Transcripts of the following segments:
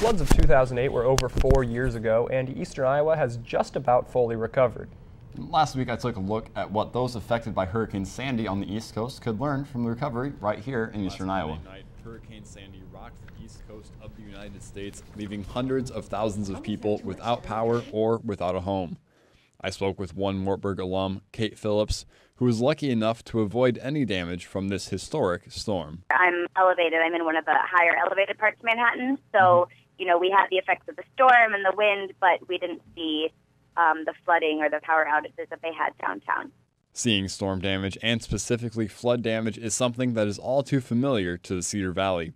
floods of 2008 were over 4 years ago, and eastern Iowa has just about fully recovered. Last week I took a look at what those affected by Hurricane Sandy on the East Coast could learn from the recovery right here in eastern Iowa. Night, Hurricane Sandy rocked the east coast of the United States, leaving hundreds of thousands of people without power or without a home. I spoke with one Wartburg alum, Kate Phillips, who was lucky enough to avoid any damage from this historic storm. I'm elevated. I'm in one of the higher elevated parts of Manhattan. So, we had the effects of the storm and the wind, but we didn't see the flooding or the power outages that they had downtown. Seeing storm damage and specifically flood damage is something that is all too familiar to the Cedar Valley.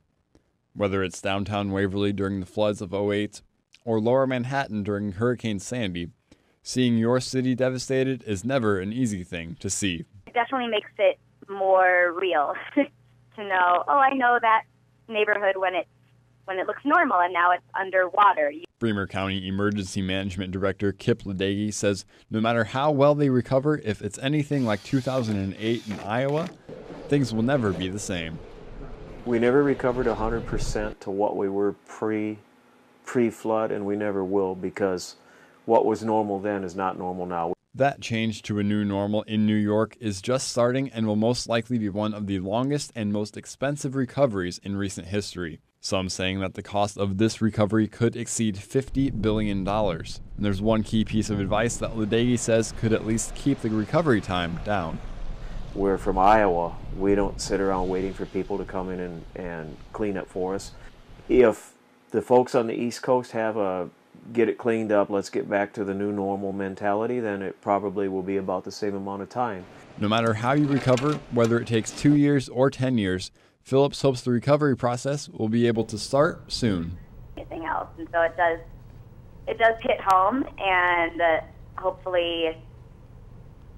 Whether it's downtown Waverly during the floods of '08 or lower Manhattan during Hurricane Sandy, seeing your city devastated is never an easy thing to see. It definitely makes it more real to know, I know that neighborhood when it looks normal and now it's underwater. Bremer County Emergency Management Director Kip Ledecky says no matter how well they recover, if it's anything like 2008 in Iowa, things will never be the same. We never recovered 100% to what we were pre-flood, and we never will, because what was normal then is not normal now. That change to a new normal in New York is just starting and will most likely be one of the longest and most expensive recoveries in recent history. Some saying that the cost of this recovery could exceed $50 billion. And there's one key piece of advice that Ledecky says could at least keep the recovery time down. We're from Iowa. We don't sit around waiting for people to come in and clean up for us. If the folks on the East Coast have a get it cleaned up, let's get back to the new normal mentality, then it probably will be about the same amount of time. No matter how you recover, whether it takes 2 years or 10 years, Phillips hopes the recovery process will be able to start soon. Anything else, and so it does hit home, and hopefully,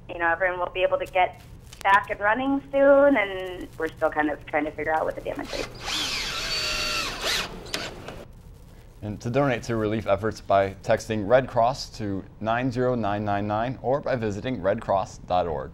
everyone will be able to get back and running soon, and we're still kind of trying to figure out what the damage is. And to donate to relief efforts by texting Red Cross to 90999 or by visiting redcross.org.